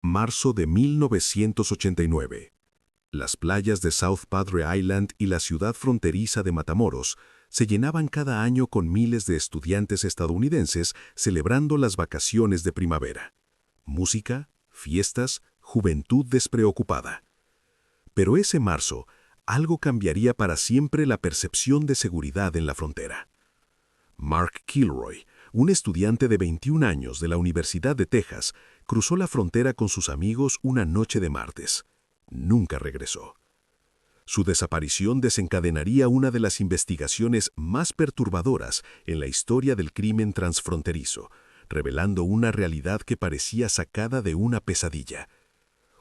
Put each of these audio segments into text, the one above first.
Marzo de 1989. Las playas de South Padre Island y la ciudad fronteriza de Matamoros se llenaban cada año con miles de estudiantes estadounidenses celebrando las vacaciones de primavera. Música, fiestas, juventud despreocupada. Pero ese marzo, algo cambiaría para siempre la percepción de seguridad en la frontera. Mark Kilroy, un estudiante de 21 años de la Universidad de Texas, cruzó la frontera con sus amigos una noche de martes. Nunca regresó. Su desaparición desencadenaría una de las investigaciones más perturbadoras en la historia del crimen transfronterizo, revelando una realidad que parecía sacada de una pesadilla.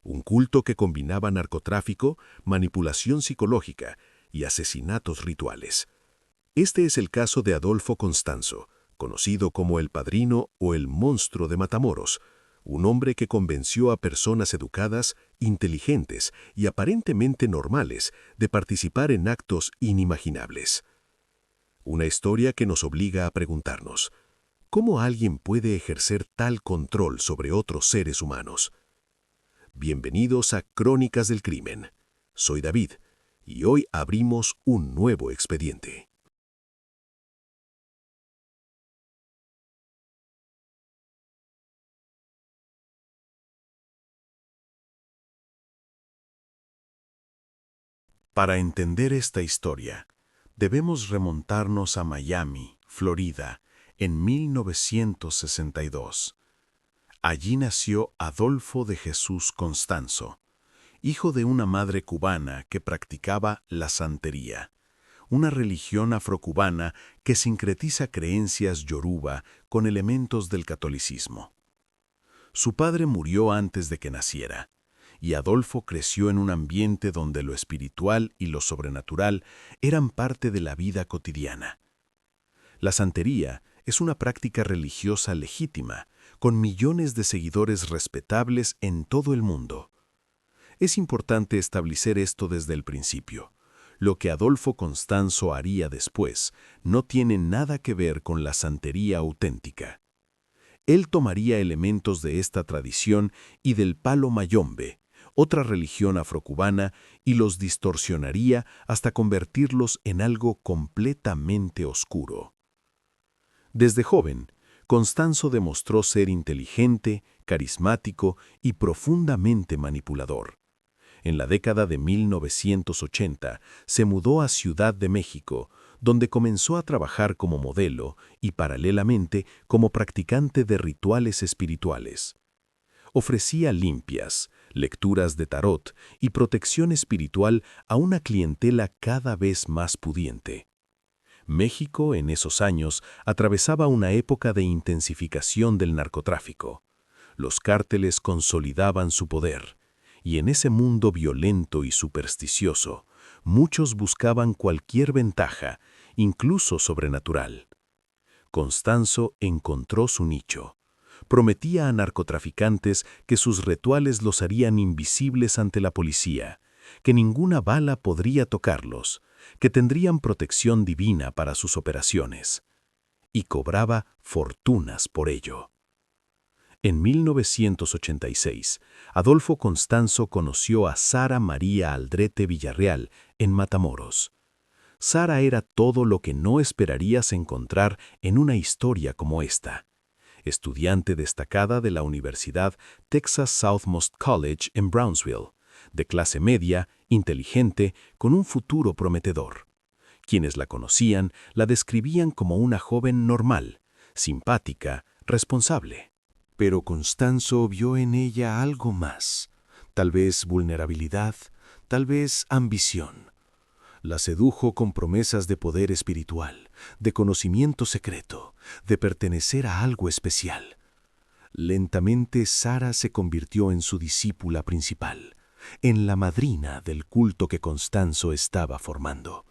Un culto que combinaba narcotráfico, manipulación psicológica y asesinatos rituales. Este es el caso de Adolfo Constanzo, conocido como el Padrino o el Monstruo de Matamoros, un hombre que convenció a personas educadas, inteligentes y aparentemente normales de participar en actos inimaginables. Una historia que nos obliga a preguntarnos, ¿cómo alguien puede ejercer tal control sobre otros seres humanos? Bienvenidos a Crónicas del Crimen. Soy David, y hoy abrimos un nuevo expediente. Para entender esta historia, debemos remontarnos a Miami, Florida, en 1962. Allí nació Adolfo de Jesús Constanzo, hijo de una madre cubana que practicaba la santería, una religión afrocubana que sincretiza creencias yoruba con elementos del catolicismo. Su padre murió antes de que naciera, y Adolfo creció en un ambiente donde lo espiritual y lo sobrenatural eran parte de la vida cotidiana. La santería es una práctica religiosa legítima, con millones de seguidores respetables en todo el mundo. Es importante establecer esto desde el principio. Lo que Adolfo Constanzo haría después no tiene nada que ver con la santería auténtica. Él tomaría elementos de esta tradición y del palo mayombe, otra religión afrocubana, y los distorsionaría hasta convertirlos en algo completamente oscuro. Desde joven, Constanzo demostró ser inteligente, carismático y profundamente manipulador. En la década de 1980 se mudó a Ciudad de México, donde comenzó a trabajar como modelo y paralelamente como practicante de rituales espirituales. Ofrecía limpias, lecturas de tarot y protección espiritual a una clientela cada vez más pudiente. México, en esos años, atravesaba una época de intensificación del narcotráfico. Los cárteles consolidaban su poder, y en ese mundo violento y supersticioso, muchos buscaban cualquier ventaja, incluso sobrenatural. Constanzo encontró su nicho. Prometía a narcotraficantes que sus rituales los harían invisibles ante la policía, que ninguna bala podría tocarlos, que tendrían protección divina para sus operaciones. Y cobraba fortunas por ello. En 1986, Adolfo Constanzo conoció a Sara María Aldrete Villarreal en Matamoros. Sara era todo lo que no esperarías encontrar en una historia como esta. Estudiante destacada de la Universidad Texas Southmost College en Brownsville, de clase media, inteligente, con un futuro prometedor. Quienes la conocían la describían como una joven normal, simpática, responsable. Pero Constanzo vio en ella algo más, tal vez vulnerabilidad, tal vez ambición. La sedujo con promesas de poder espiritual, de conocimiento secreto, de pertenecer a algo especial. Lentamente Sara se convirtió en su discípula principal, en la madrina del culto que Constanzo estaba formando.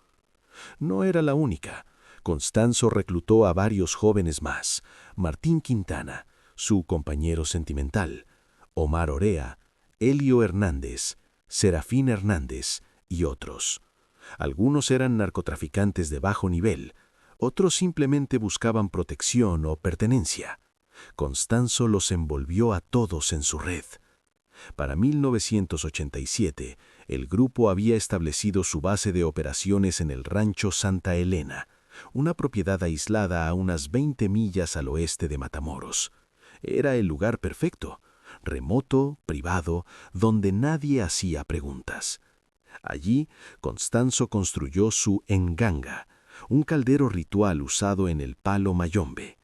No era la única. Constanzo reclutó a varios jóvenes más: Martín Quintana, su compañero sentimental, Omar Orea, Elio Hernández, Serafín Hernández y otros. Algunos eran narcotraficantes de bajo nivel, otros simplemente buscaban protección o pertenencia. Constanzo los envolvió a todos en su red. Para 1987, el grupo había establecido su base de operaciones en el rancho Santa Elena, una propiedad aislada a unas 20 millas al oeste de Matamoros. Era el lugar perfecto, remoto, privado, donde nadie hacía preguntas. Allí, Constanzo construyó su enganga, un caldero ritual usado en el Palo Mayombe.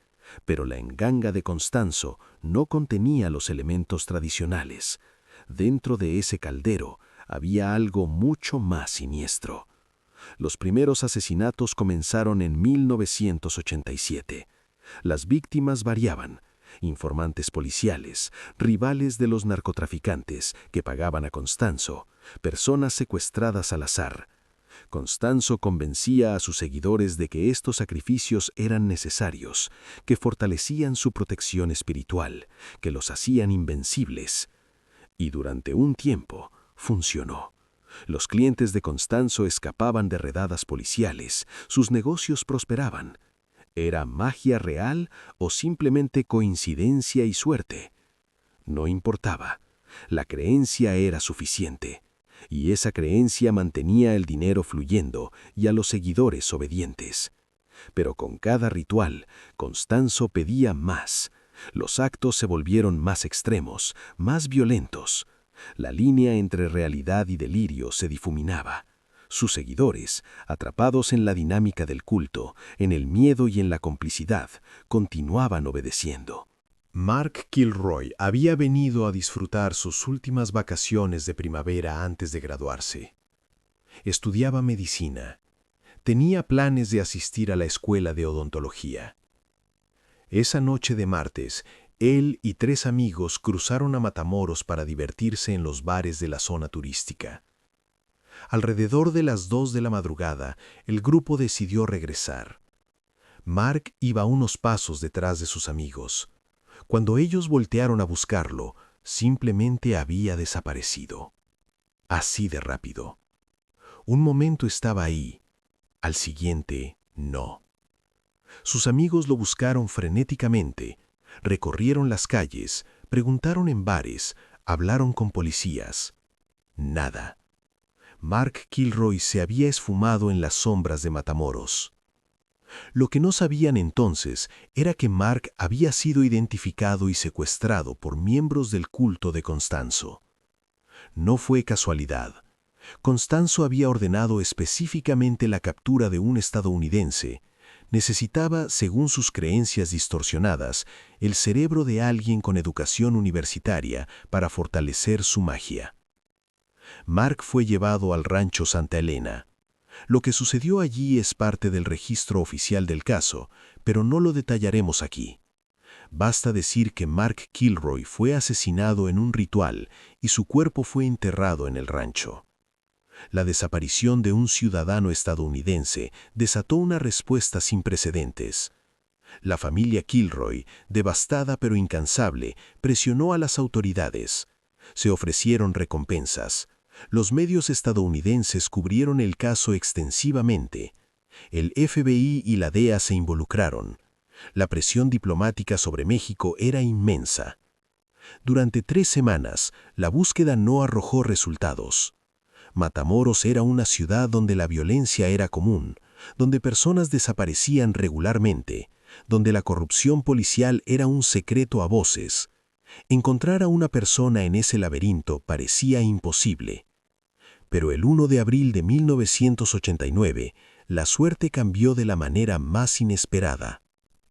Pero la enganga de Constanzo no contenía los elementos tradicionales. Dentro de ese caldero había algo mucho más siniestro. Los primeros asesinatos comenzaron en 1987. Las víctimas variaban: informantes policiales, rivales de los narcotraficantes que pagaban a Constanzo, personas secuestradas al azar. Constanzo convencía a sus seguidores de que estos sacrificios eran necesarios, que fortalecían su protección espiritual, que los hacían invencibles. Y durante un tiempo funcionó. Los clientes de Constanzo escapaban de redadas policiales, sus negocios prosperaban. ¿Era magia real o simplemente coincidencia y suerte? No importaba. La creencia era suficiente. Y esa creencia mantenía el dinero fluyendo y a los seguidores obedientes. Pero con cada ritual, Constanzo pedía más. Los actos se volvieron más extremos, más violentos. La línea entre realidad y delirio se difuminaba. Sus seguidores, atrapados en la dinámica del culto, en el miedo y en la complicidad, continuaban obedeciendo. Mark Kilroy había venido a disfrutar sus últimas vacaciones de primavera antes de graduarse. Estudiaba medicina. Tenía planes de asistir a la escuela de odontología. Esa noche de martes, él y 3 amigos cruzaron a Matamoros para divertirse en los bares de la zona turística. Alrededor de las 2 de la madrugada, el grupo decidió regresar. Mark iba unos pasos detrás de sus amigos. Cuando ellos voltearon a buscarlo, simplemente había desaparecido. Así de rápido. Un momento estaba ahí, al siguiente, no. Sus amigos lo buscaron frenéticamente, recorrieron las calles, preguntaron en bares, hablaron con policías. Nada. Mark Kilroy se había esfumado en las sombras de Matamoros. Lo que no sabían entonces era que Mark había sido identificado y secuestrado por miembros del culto de Constanzo. No fue casualidad. Constanzo había ordenado específicamente la captura de un estadounidense. Necesitaba, según sus creencias distorsionadas, el cerebro de alguien con educación universitaria para fortalecer su magia. Mark fue llevado al rancho Santa Elena. Lo que sucedió allí es parte del registro oficial del caso, pero no lo detallaremos aquí. Basta decir que Mark Kilroy fue asesinado en un ritual y su cuerpo fue enterrado en el rancho. La desaparición de un ciudadano estadounidense desató una respuesta sin precedentes. La familia Kilroy, devastada pero incansable, presionó a las autoridades. Se ofrecieron recompensas. Los medios estadounidenses cubrieron el caso extensivamente. El FBI y la DEA se involucraron. La presión diplomática sobre México era inmensa. Durante 3 semanas, la búsqueda no arrojó resultados. Matamoros era una ciudad donde la violencia era común, donde personas desaparecían regularmente, donde la corrupción policial era un secreto a voces. Encontrar a una persona en ese laberinto parecía imposible. Pero el 1 de abril de 1989, la suerte cambió de la manera más inesperada.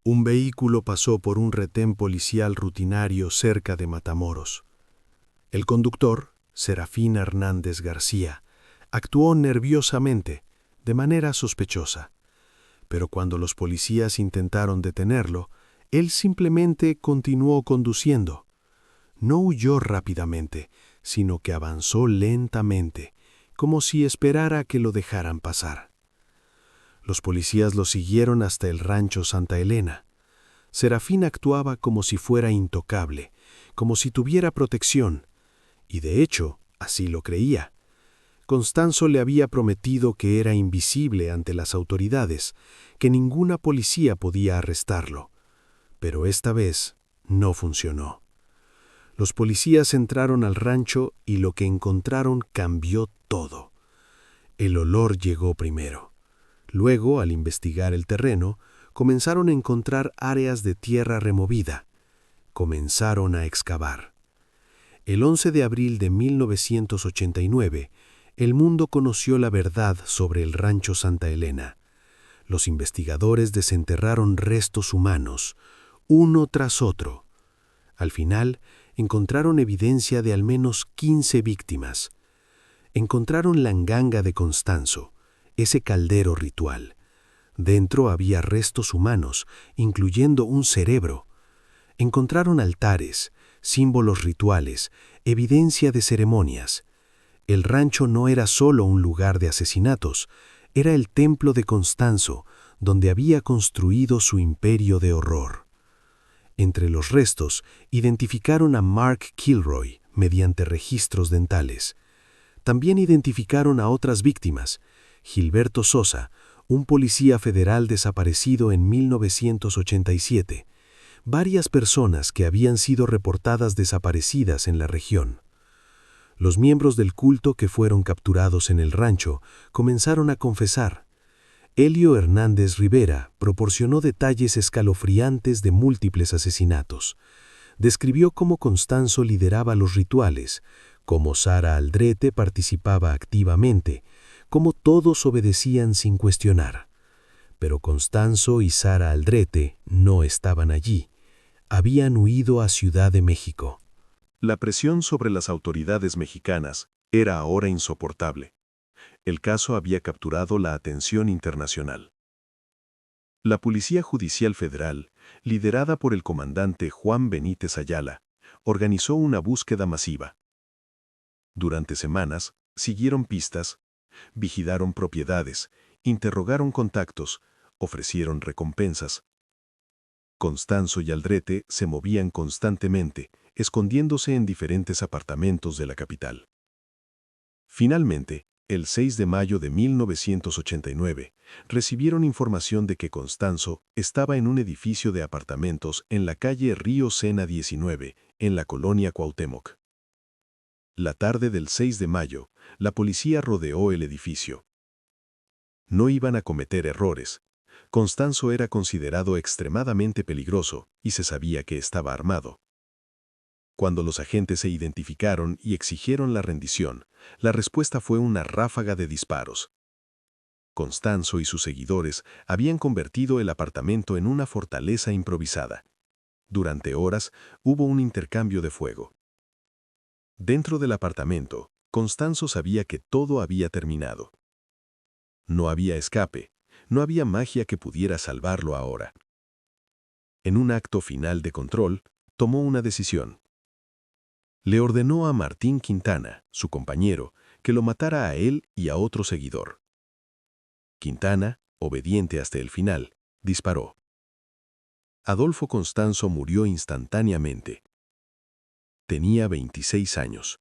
Un vehículo pasó por un retén policial rutinario cerca de Matamoros. El conductor, Serafín Hernández García, actuó nerviosamente, de manera sospechosa. Pero cuando los policías intentaron detenerlo, él simplemente continuó conduciendo. No huyó rápidamente, sino que avanzó lentamente, como si esperara que lo dejaran pasar. Los policías lo siguieron hasta el rancho Santa Elena. Serafín actuaba como si fuera intocable, como si tuviera protección, y de hecho, así lo creía. Constanzo le había prometido que era invisible ante las autoridades, que ninguna policía podía arrestarlo. Pero esta vez no funcionó. Los policías entraron al rancho y lo que encontraron cambió todo. El olor llegó primero. Luego, al investigar el terreno, comenzaron a encontrar áreas de tierra removida. Comenzaron a excavar. El 11 de abril de 1989, el mundo conoció la verdad sobre el rancho Santa Elena. Los investigadores desenterraron restos humanos, uno tras otro. Al final, encontraron evidencia de al menos 15 víctimas. Encontraron la nganga de Constanzo, ese caldero ritual. Dentro había restos humanos, incluyendo un cerebro. Encontraron altares, símbolos rituales, evidencia de ceremonias. El rancho no era solo un lugar de asesinatos, era el templo de Constanzo, donde había construido su imperio de horror. Entre los restos, identificaron a Mark Kilroy mediante registros dentales. También identificaron a otras víctimas: Gilberto Sosa, un policía federal desaparecido en 1987, varias personas que habían sido reportadas desaparecidas en la región. Los miembros del culto que fueron capturados en el rancho comenzaron a confesar. Helio Hernández Rivera proporcionó detalles escalofriantes de múltiples asesinatos. Describió cómo Constanzo lideraba los rituales, cómo Sara Aldrete participaba activamente, cómo todos obedecían sin cuestionar. Pero Constanzo y Sara Aldrete no estaban allí. Habían huido a Ciudad de México. La presión sobre las autoridades mexicanas era ahora insoportable. El caso había capturado la atención internacional. La Policía Judicial Federal, liderada por el comandante Juan Benítez Ayala, organizó una búsqueda masiva. Durante semanas, siguieron pistas, vigilaron propiedades, interrogaron contactos, ofrecieron recompensas. Constanzo y Aldrete se movían constantemente, escondiéndose en diferentes apartamentos de la capital. Finalmente, el 6 de mayo de 1989, recibieron información de que Constanzo estaba en un edificio de apartamentos en la calle Río Sena 19, en la colonia Cuauhtémoc. La tarde del 6 de mayo, la policía rodeó el edificio. No iban a cometer errores. Constanzo era considerado extremadamente peligroso y se sabía que estaba armado. Cuando los agentes se identificaron y exigieron la rendición, la respuesta fue una ráfaga de disparos. Constanzo y sus seguidores habían convertido el apartamento en una fortaleza improvisada. Durante horas hubo un intercambio de fuego. Dentro del apartamento, Constanzo sabía que todo había terminado. No había escape, no había magia que pudiera salvarlo ahora. En un acto final de control, tomó una decisión. Le ordenó a Martín Quintana, su compañero, que lo matara a él y a otro seguidor. Quintana, obediente hasta el final, disparó. Adolfo Constanzo murió instantáneamente. Tenía 26 años.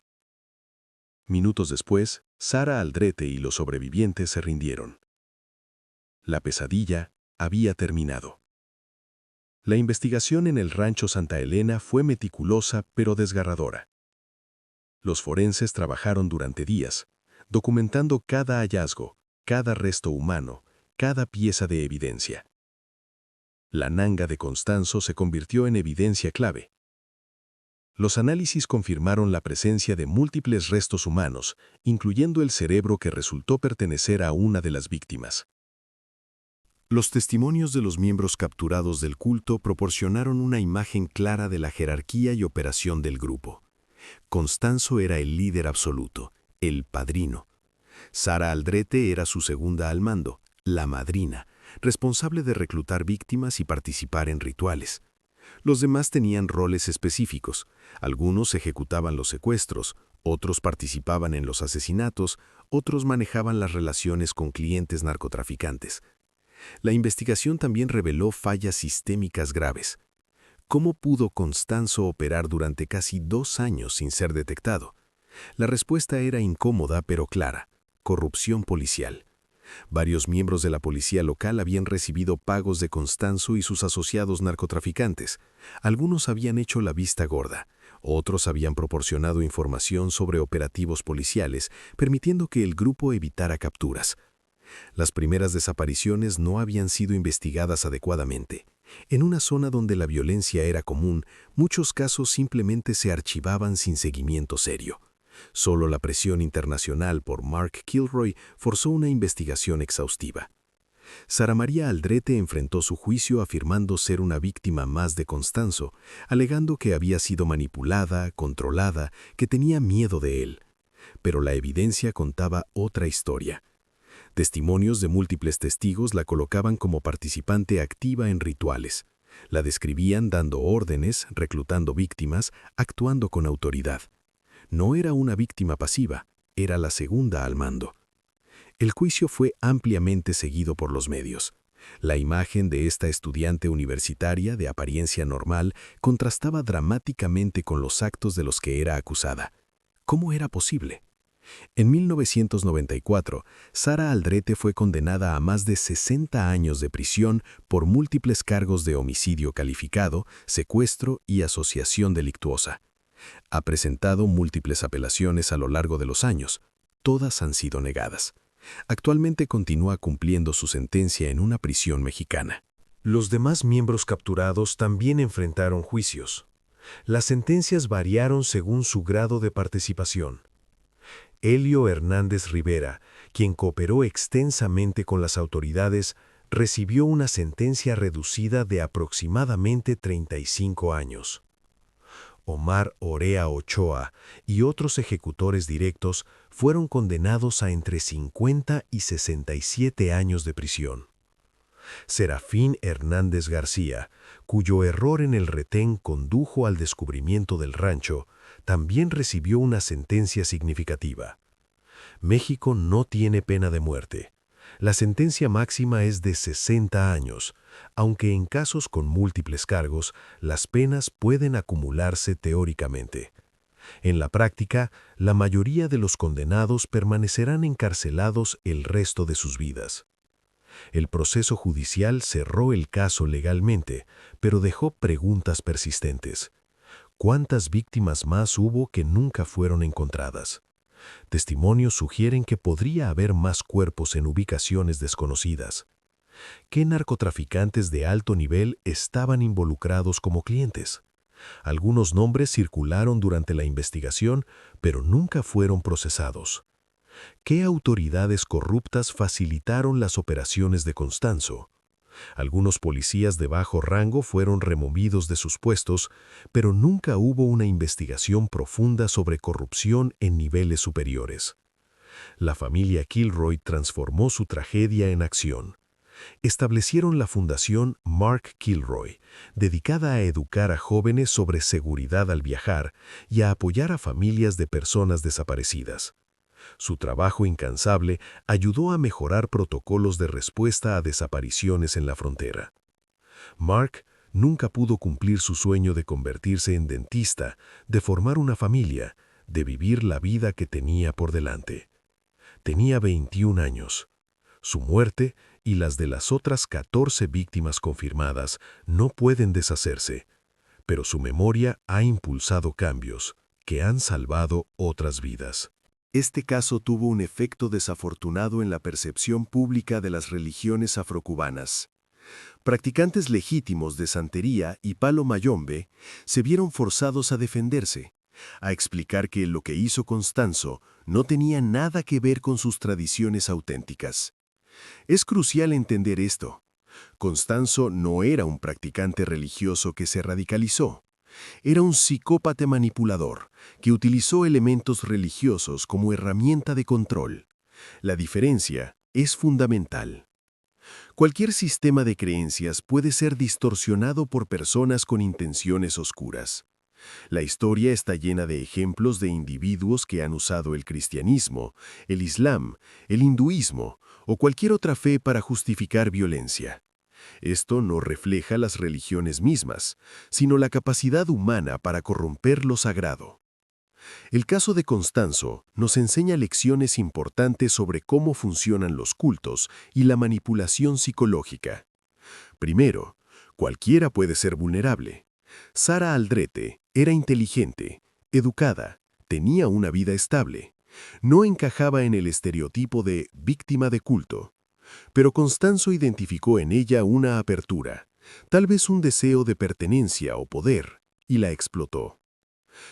Minutos después, Sara Aldrete y los sobrevivientes se rindieron. La pesadilla había terminado. La investigación en el rancho Santa Elena fue meticulosa pero desgarradora. Los forenses trabajaron durante días, documentando cada hallazgo, cada resto humano, cada pieza de evidencia. La nanga de Constanzo se convirtió en evidencia clave. Los análisis confirmaron la presencia de múltiples restos humanos, incluyendo el cerebro que resultó pertenecer a una de las víctimas. Los testimonios de los miembros capturados del culto proporcionaron una imagen clara de la jerarquía y operación del grupo. Constanzo era el líder absoluto, el padrino. Sara Aldrete era su segunda al mando, la madrina, responsable de reclutar víctimas y participar en rituales. Los demás tenían roles específicos. Algunos ejecutaban los secuestros, otros participaban en los asesinatos, otros manejaban las relaciones con clientes narcotraficantes. La investigación también reveló fallas sistémicas graves. ¿Cómo pudo Constanzo operar durante casi 2 años sin ser detectado? La respuesta era incómoda pero clara: corrupción policial. Varios miembros de la policía local habían recibido pagos de Constanzo y sus asociados narcotraficantes. Algunos habían hecho la vista gorda, Otros habían proporcionado información sobre operativos policiales, permitiendo que el grupo evitara capturas. Las primeras desapariciones no habían sido investigadas adecuadamente. En una zona donde la violencia era común, muchos casos simplemente se archivaban sin seguimiento serio. Solo la presión internacional por Mark Kilroy forzó una investigación exhaustiva. Sara María Aldrete enfrentó su juicio afirmando ser una víctima más de Constanzo, alegando que había sido manipulada, controlada, que tenía miedo de él. Pero la evidencia contaba otra historia. Testimonios de múltiples testigos la colocaban como participante activa en rituales. La describían dando órdenes, reclutando víctimas, actuando con autoridad. No era una víctima pasiva, era la segunda al mando. El juicio fue ampliamente seguido por los medios. La imagen de esta estudiante universitaria de apariencia normal contrastaba dramáticamente con los actos de los que era acusada. ¿Cómo era posible? En 1994, Sara Aldrete fue condenada a más de 60 años de prisión por múltiples cargos de homicidio calificado, secuestro y asociación delictuosa. Ha presentado múltiples apelaciones a lo largo de los años. Todas han sido negadas. Actualmente continúa cumpliendo su sentencia en una prisión mexicana. Los demás miembros capturados también enfrentaron juicios. Las sentencias variaron según su grado de participación. Helio Hernández Rivera, quien cooperó extensamente con las autoridades, recibió una sentencia reducida de aproximadamente 35 años. Omar Orea Ochoa y otros ejecutores directos fueron condenados a entre 50 y 67 años de prisión. Serafín Hernández García, cuyo error en el retén condujo al descubrimiento del rancho, también recibió una sentencia significativa. México no tiene pena de muerte. La sentencia máxima es de 60 años, aunque en casos con múltiples cargos, las penas pueden acumularse teóricamente. En la práctica, la mayoría de los condenados permanecerán encarcelados el resto de sus vidas. El proceso judicial cerró el caso legalmente, pero dejó preguntas persistentes. ¿Cuántas víctimas más hubo que nunca fueron encontradas? Testimonios sugieren que podría haber más cuerpos en ubicaciones desconocidas. ¿Qué narcotraficantes de alto nivel estaban involucrados como clientes? Algunos nombres circularon durante la investigación, pero nunca fueron procesados. ¿Qué autoridades corruptas facilitaron las operaciones de Constanzo? Algunos policías de bajo rango fueron removidos de sus puestos, pero nunca hubo una investigación profunda sobre corrupción en niveles superiores. La familia Kilroy transformó su tragedia en acción. Establecieron la Fundación Mark Kilroy, dedicada a educar a jóvenes sobre seguridad al viajar y a apoyar a familias de personas desaparecidas. Su trabajo incansable ayudó a mejorar protocolos de respuesta a desapariciones en la frontera. Mark nunca pudo cumplir su sueño de convertirse en dentista, de formar una familia, de vivir la vida que tenía por delante. Tenía 21 años. Su muerte y las de las otras 14 víctimas confirmadas no pueden deshacerse, pero su memoria ha impulsado cambios que han salvado otras vidas. Este caso tuvo un efecto desafortunado en la percepción pública de las religiones afrocubanas. Practicantes legítimos de santería y palo mayombe se vieron forzados a defenderse, a explicar que lo que hizo Constanzo no tenía nada que ver con sus tradiciones auténticas. Es crucial entender esto. Constanzo no era un practicante religioso que se radicalizó. Era un psicópata manipulador que utilizó elementos religiosos como herramienta de control. La diferencia es fundamental. Cualquier sistema de creencias puede ser distorsionado por personas con intenciones oscuras. La historia está llena de ejemplos de individuos que han usado el cristianismo, el islam, el hinduismo o cualquier otra fe para justificar violencia. Esto no refleja las religiones mismas, sino la capacidad humana para corromper lo sagrado. El caso de Constanzo nos enseña lecciones importantes sobre cómo funcionan los cultos y la manipulación psicológica. Primero, cualquiera puede ser vulnerable. Sara Aldrete Era inteligente, educada, tenía una vida estable. No encajaba en el estereotipo de víctima de culto. Pero Constanzo identificó en ella una apertura, tal vez un deseo de pertenencia o poder, y la explotó.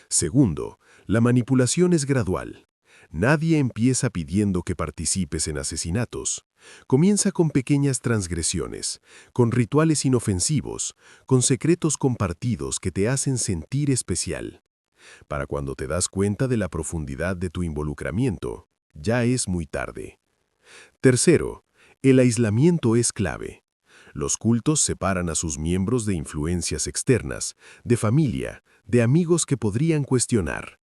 Segundo, la manipulación es gradual. Nadie empieza pidiendo que participes en asesinatos. Comienza con pequeñas transgresiones, con rituales inofensivos, con secretos compartidos que te hacen sentir especial. Para cuando te das cuenta de la profundidad de tu involucramiento, ya es muy tarde. Tercero, el aislamiento es clave. Los cultos separan a sus miembros de influencias externas, de familia, de amigos que podrían cuestionar.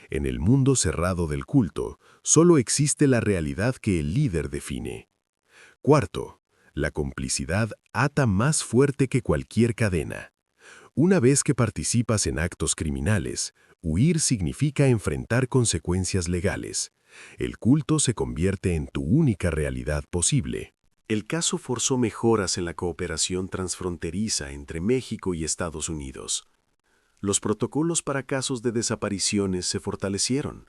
En el mundo cerrado del culto, solo existe la realidad que el líder define. Cuarto, la complicidad ata más fuerte que cualquier cadena. Una vez que participas en actos criminales, huir significa enfrentar consecuencias legales. El culto se convierte en tu única realidad posible. El caso forzó mejoras en la cooperación transfronteriza entre México y Estados Unidos. Los protocolos para casos de desapariciones se fortalecieron.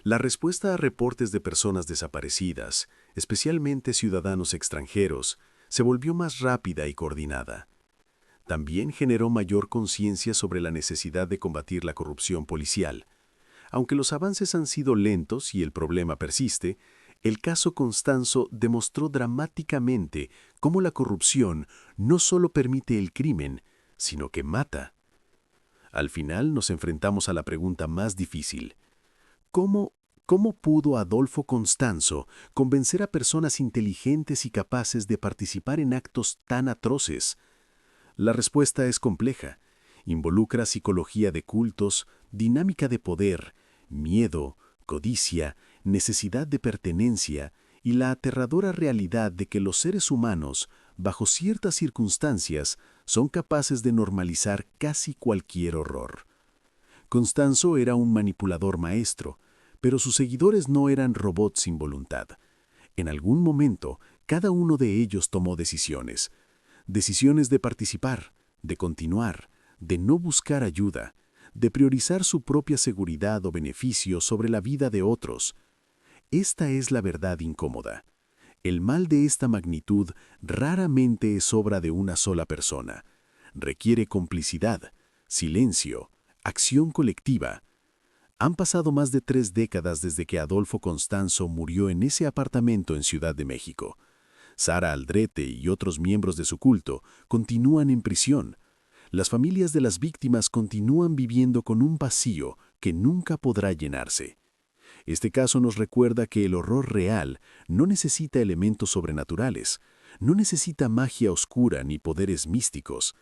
La respuesta a reportes de personas desaparecidas, especialmente ciudadanos extranjeros, se volvió más rápida y coordinada. También generó mayor conciencia sobre la necesidad de combatir la corrupción policial. Aunque los avances han sido lentos y el problema persiste, el caso Constanzo demostró dramáticamente cómo la corrupción no solo permite el crimen, sino que mata. Al final nos enfrentamos a la pregunta más difícil. ¿Cómo pudo Adolfo Constanzo convencer a personas inteligentes y capaces de participar en actos tan atroces? La respuesta es compleja. Involucra psicología de cultos, dinámica de poder, miedo, codicia, necesidad de pertenencia y la aterradora realidad de que los seres humanos, bajo ciertas circunstancias, son capaces de normalizar casi cualquier horror. Constanzo era un manipulador maestro, pero sus seguidores no eran robots sin voluntad. En algún momento, cada uno de ellos tomó decisiones. Decisiones de participar, de continuar, de no buscar ayuda, de priorizar su propia seguridad o beneficio sobre la vida de otros. Esta es la verdad incómoda. El mal de esta magnitud raramente es obra de una sola persona. Requiere complicidad, silencio, acción colectiva. Han pasado más de 3 décadas desde que Adolfo Constanzo murió en ese apartamento en Ciudad de México. Sara Aldrete y otros miembros de su culto continúan en prisión. Las familias de las víctimas continúan viviendo con un vacío que nunca podrá llenarse. Este caso nos recuerda que el horror real no necesita elementos sobrenaturales, no necesita magia oscura ni poderes místicos.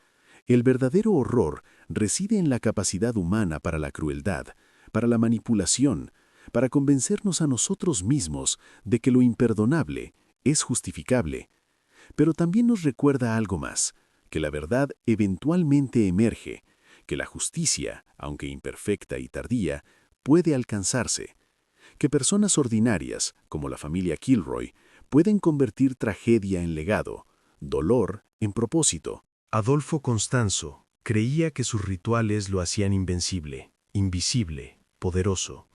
El verdadero horror reside en la capacidad humana para la crueldad, para la manipulación, para convencernos a nosotros mismos de que lo imperdonable es justificable. Pero también nos recuerda algo más, que la verdad eventualmente emerge, que la justicia, aunque imperfecta y tardía, puede alcanzarse, que personas ordinarias, como la familia Kilroy, pueden convertir tragedia en legado, dolor en propósito. Adolfo Constanzo creía que sus rituales lo hacían invencible, invisible, poderoso.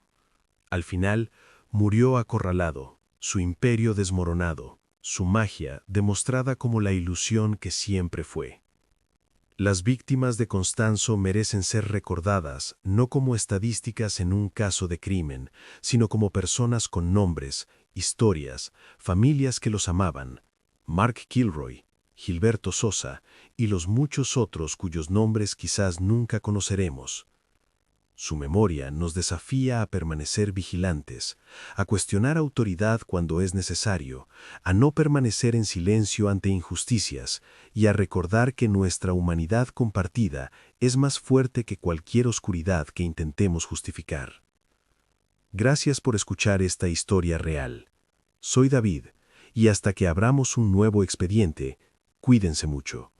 Al final, murió acorralado, su imperio desmoronado, su magia demostrada como la ilusión que siempre fue. Las víctimas de Constanzo merecen ser recordadas no como estadísticas en un caso de crimen, sino como personas con nombres, historias, familias que los amaban. Mark Kilroy, Gilberto Sosa y los muchos otros cuyos nombres quizás nunca conoceremos. Su memoria nos desafía a permanecer vigilantes, a cuestionar autoridad cuando es necesario, a no permanecer en silencio ante injusticias y a recordar que nuestra humanidad compartida es más fuerte que cualquier oscuridad que intentemos justificar. Gracias por escuchar esta historia real. Soy David, y hasta que abramos un nuevo expediente, cuídense mucho.